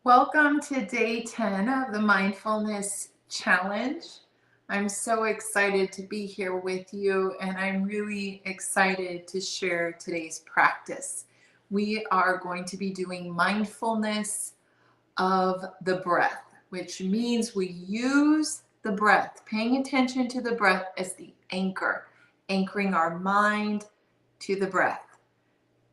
Welcome to day 10 of the Mindfulness Challenge. I'm so excited to be here with you, and I'm really excited to share today's practice. We are going to be doing mindfulness of the breath, which means we use the breath, paying attention to the breath as the anchor, anchoring our mind to the breath.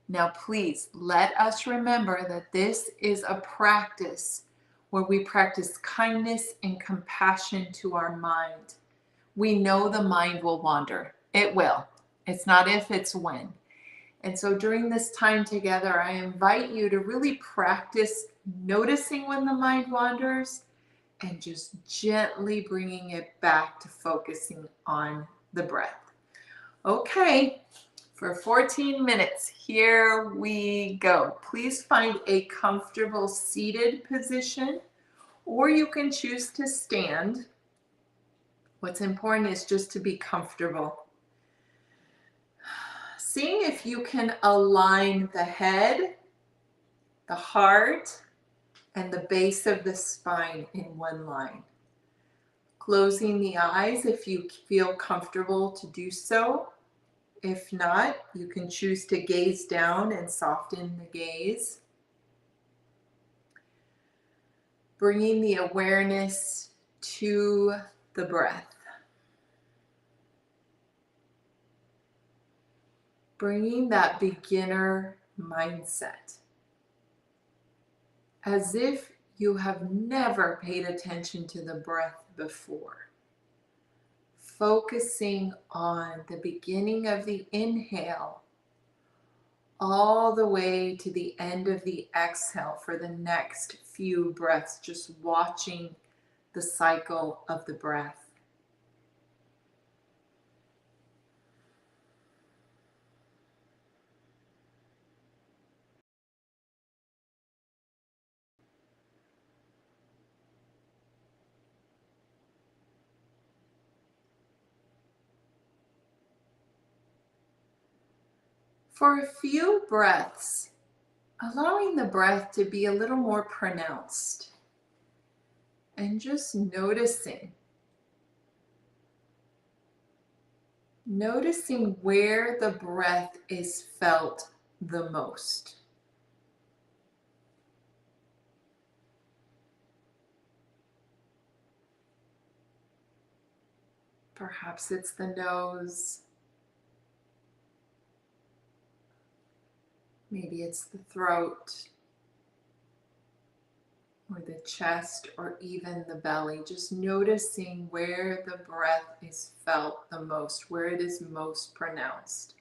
Now, please let us remember that this is a practice where we practice kindness and compassion to our mind. We know the mind will wander. It will. It's not if, it's when. And so during this time together, I invite you to really practice noticing when the mind wanders and just gently bringing it back to focusing on the breath. Okay. For 14 minutes, here we go. Please find a comfortable seated position, or you can choose to stand. What's important is just to be comfortable. Seeing if you can align the head, the heart, and the base of the spine in one line. Closing the eyes if you feel comfortable to do so. If not, you can choose to gaze down and soften the gaze. Bringing the awareness to the breath. Bringing that beginner mindset. As if you have never paid attention to the breath before. Focusing on the beginning of the inhale all the way to the end of the exhale for the next few breaths, just watching the cycle of the breath. For a few breaths, allowing the breath to be a little more pronounced and just noticing where the breath is felt the most. Perhaps it's the nose, maybe it's the throat, or the chest, or even the belly. Just noticing where the breath is felt the most, where it is most pronounced.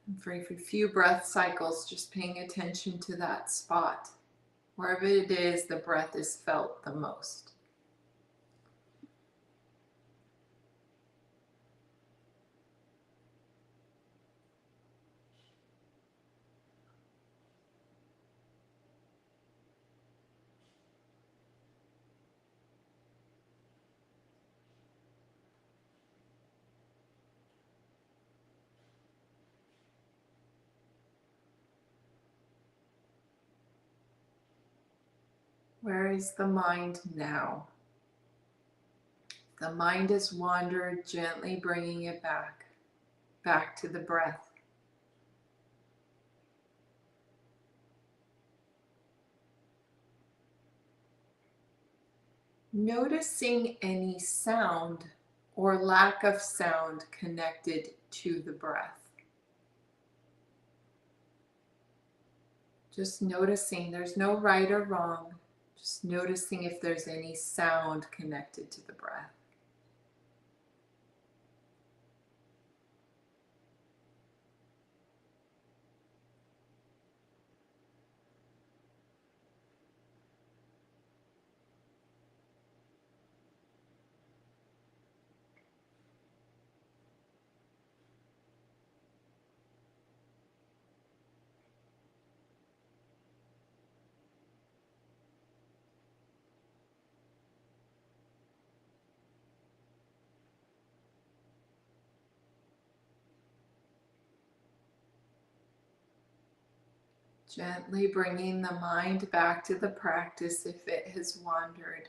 And for a few breath cycles, just paying attention to that spot. Wherever it is, the breath is felt the most. Where is the mind now? The mind has wandered, gently bringing it back to the breath. Noticing any sound or lack of sound connected to the breath. Just noticing, there's no right or wrong. Just noticing if there's any sound connected to the breath. Gently bringing the mind back to the practice if it has wandered.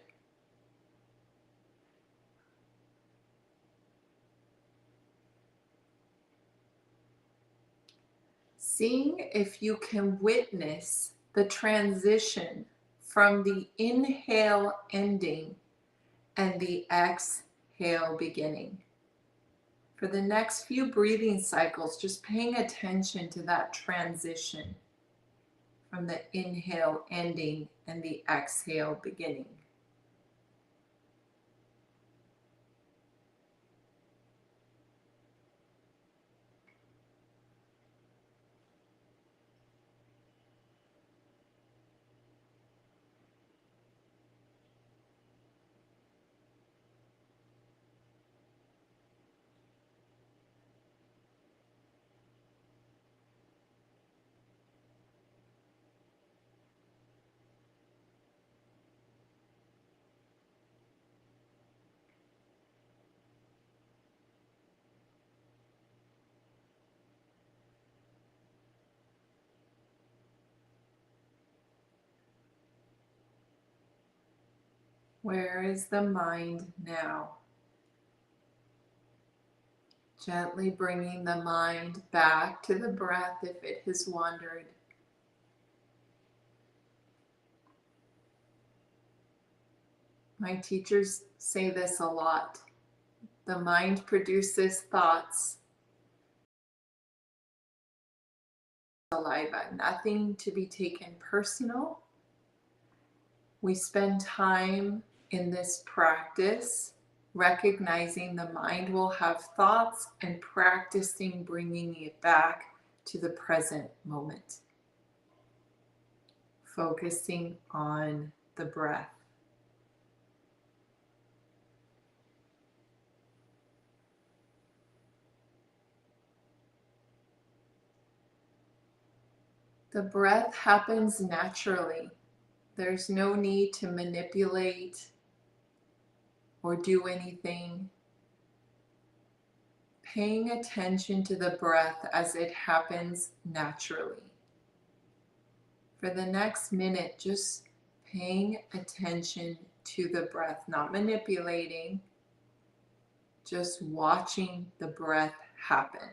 Seeing if you can witness the transition from the inhale ending and the exhale beginning. For the next few breathing cycles, just paying attention to that transition from the inhale ending and the exhale beginning. Where is the mind now? Gently bringing the mind back to the breath if it has wandered. My teachers say this a lot. The mind produces thoughts, saliva, nothing to be taken personal. We spend time in this practice recognizing the mind will have thoughts and practicing bringing it back to the present moment. Focusing on the breath. The breath happens naturally. There's no need to manipulate or do anything. Paying attention to the breath as it happens naturally. For the next minute, just paying attention to the breath, not manipulating, just watching the breath happen.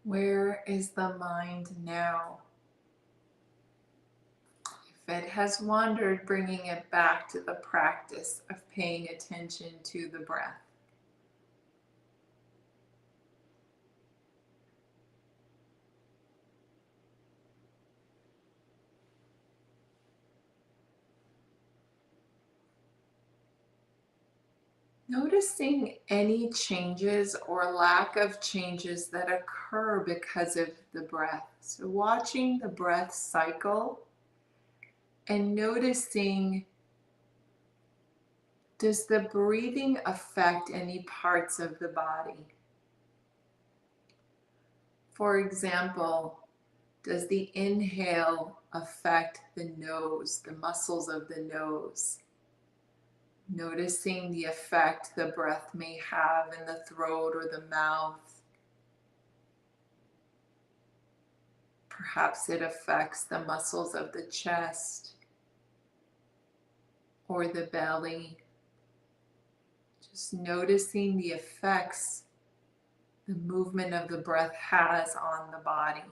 Where is the mind now? If it has wandered, bringing it back to the practice of paying attention to the breath. Noticing any changes or lack of changes that occur because of the breath. So watching the breath cycle and noticing, does the breathing affect any parts of the body? For example, does the inhale affect the nose, the muscles of the nose? Noticing the effect the breath may have in the throat or the mouth. Perhaps it affects the muscles of the chest or the belly. Just noticing the effects the movement of the breath has on the body.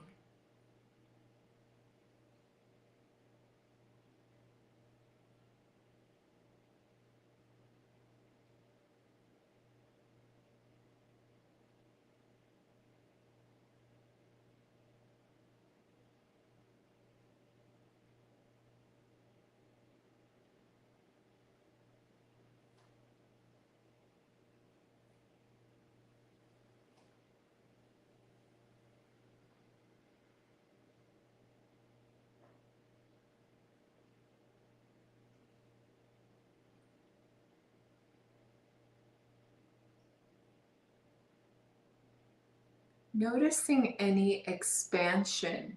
Noticing any expansion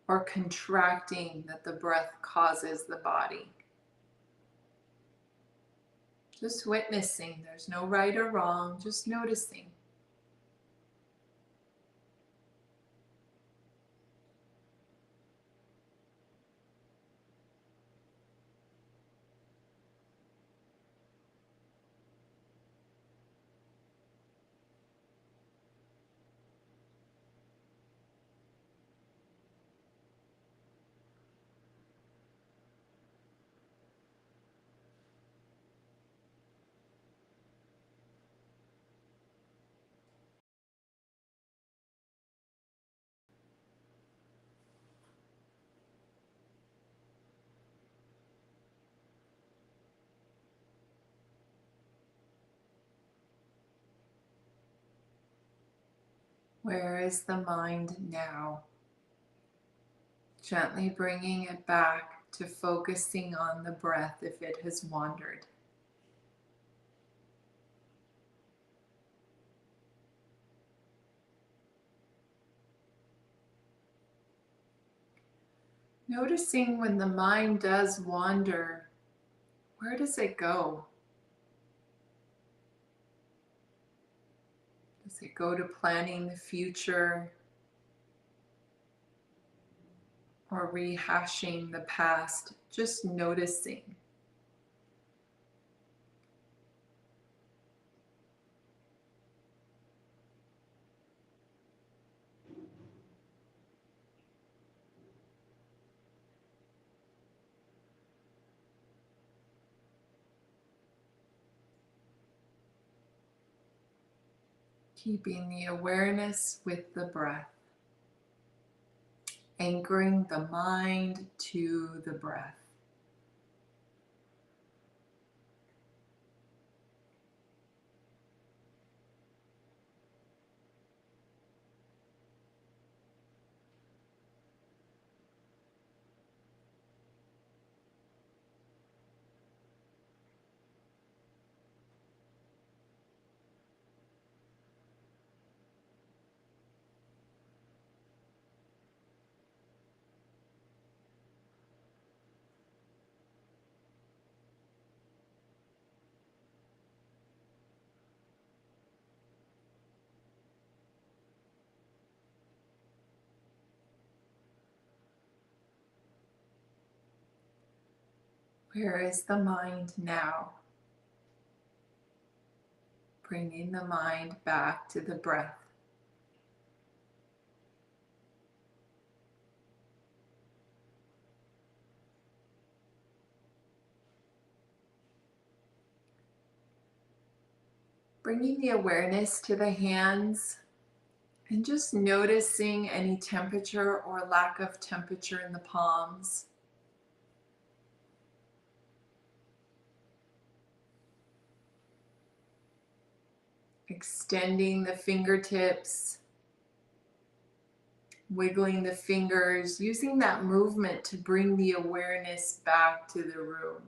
or contracting that the breath causes the body. Just witnessing. There's no right or wrong, just noticing. Where is the mind now? Gently bringing it back to focusing on the breath if it has wandered. Noticing when the mind does wander, where does it go? Does it go to planning the future or rehashing the past? Just noticing. Keeping the awareness with the breath. Anchoring the mind to the breath. Where is the mind now? Bringing the mind back to the breath. Bringing the awareness to the hands and just noticing any temperature or lack of temperature in the palms. Extending the fingertips, wiggling the fingers, using that movement to bring the awareness back to the room.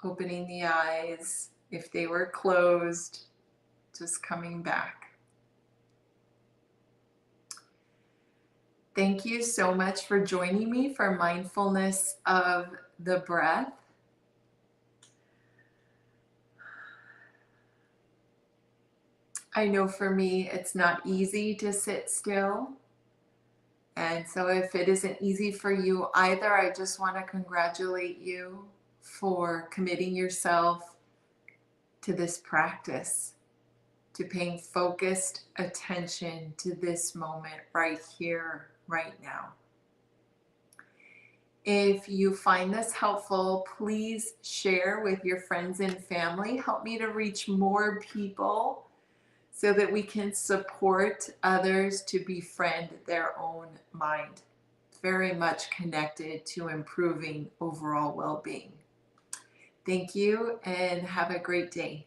Opening the eyes if they were closed, just coming back. Thank you so much for joining me for Mindfulness of the Breath. I know for me it's not easy to sit still. And so if it isn't easy for you either, I just want to congratulate you for committing yourself to this practice, to paying focused attention to this moment right here, right now. If you find this helpful, please share with your friends and family. Help me to reach more people so that we can support others to befriend their own mind. Very much connected to improving overall well-being. Thank you and have a great day.